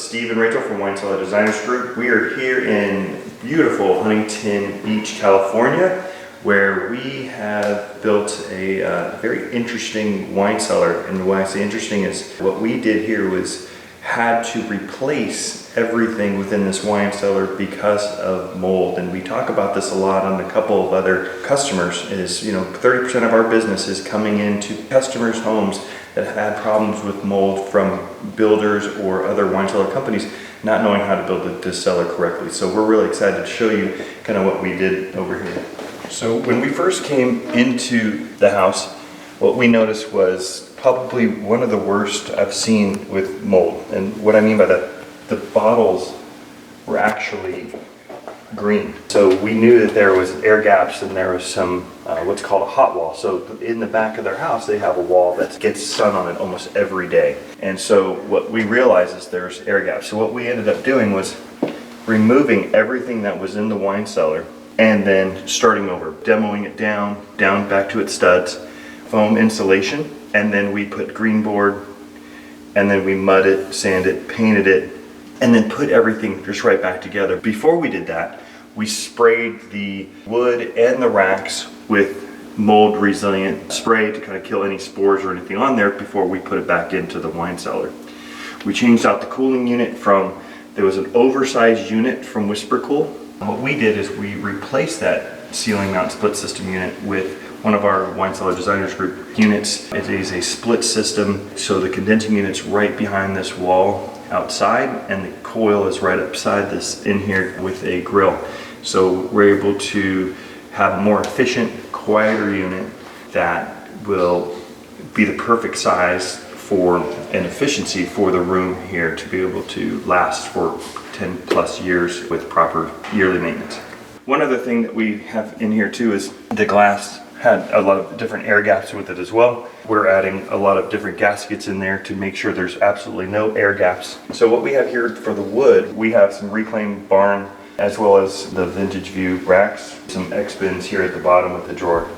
is Steve and Rachel from Cellar Designers Group. We are here in beautiful Huntington Beach, California, where we have built a very interesting wine cellar. And why I say interesting is what we did here was had to replace everything within this wine cellar because of mold. And we talk about this a lot on a couple of other customers is, 30% of our business is coming into customers' homes that have had problems with mold from builders or other wine cellar companies not knowing how to build this cellar correctly. So we're really excited to show you kind of what we did over here. So when we first came into the house, what we noticed was probably one of the worst I've seen with mold. And what I mean by that, the bottles were actually green. So we knew that there was air gaps and there was some what's called a hot wall. So in the back of their house, they have a wall that gets sun on it almost every day. And so what we realized is there's air gaps. So what we ended up doing was removing everything that was in the wine cellar and then starting over, demoing it down back to its studs, foam insulation, and then we put green board, and then we mud it, sand it, painted it, and then put everything just right back together. Before we did that, we sprayed the wood and the racks with mold resilient spray to kind of kill any spores or anything on there before we put it back into the wine cellar. We changed out the cooling unit there was an oversized unit from Whisper Cool. What we did is we replaced that ceiling mount split system unit with one of our Cellar Designers Group units. It is a split system, so the condensing unit's right behind this wall outside, and the coil is right upside this in here with a grill. So we're able to have a more efficient, quieter unit that will be the perfect size for and efficiency for the room here to be able to last for 10 plus years with proper yearly maintenance. One other thing that we have in here too is the glass had a lot of different air gaps with it as well. We're adding a lot of different gaskets in there to make sure there's absolutely no air gaps. So what we have here for the wood, we have some reclaimed barn as well as the vintage view racks, some X bins here at the bottom with the drawer.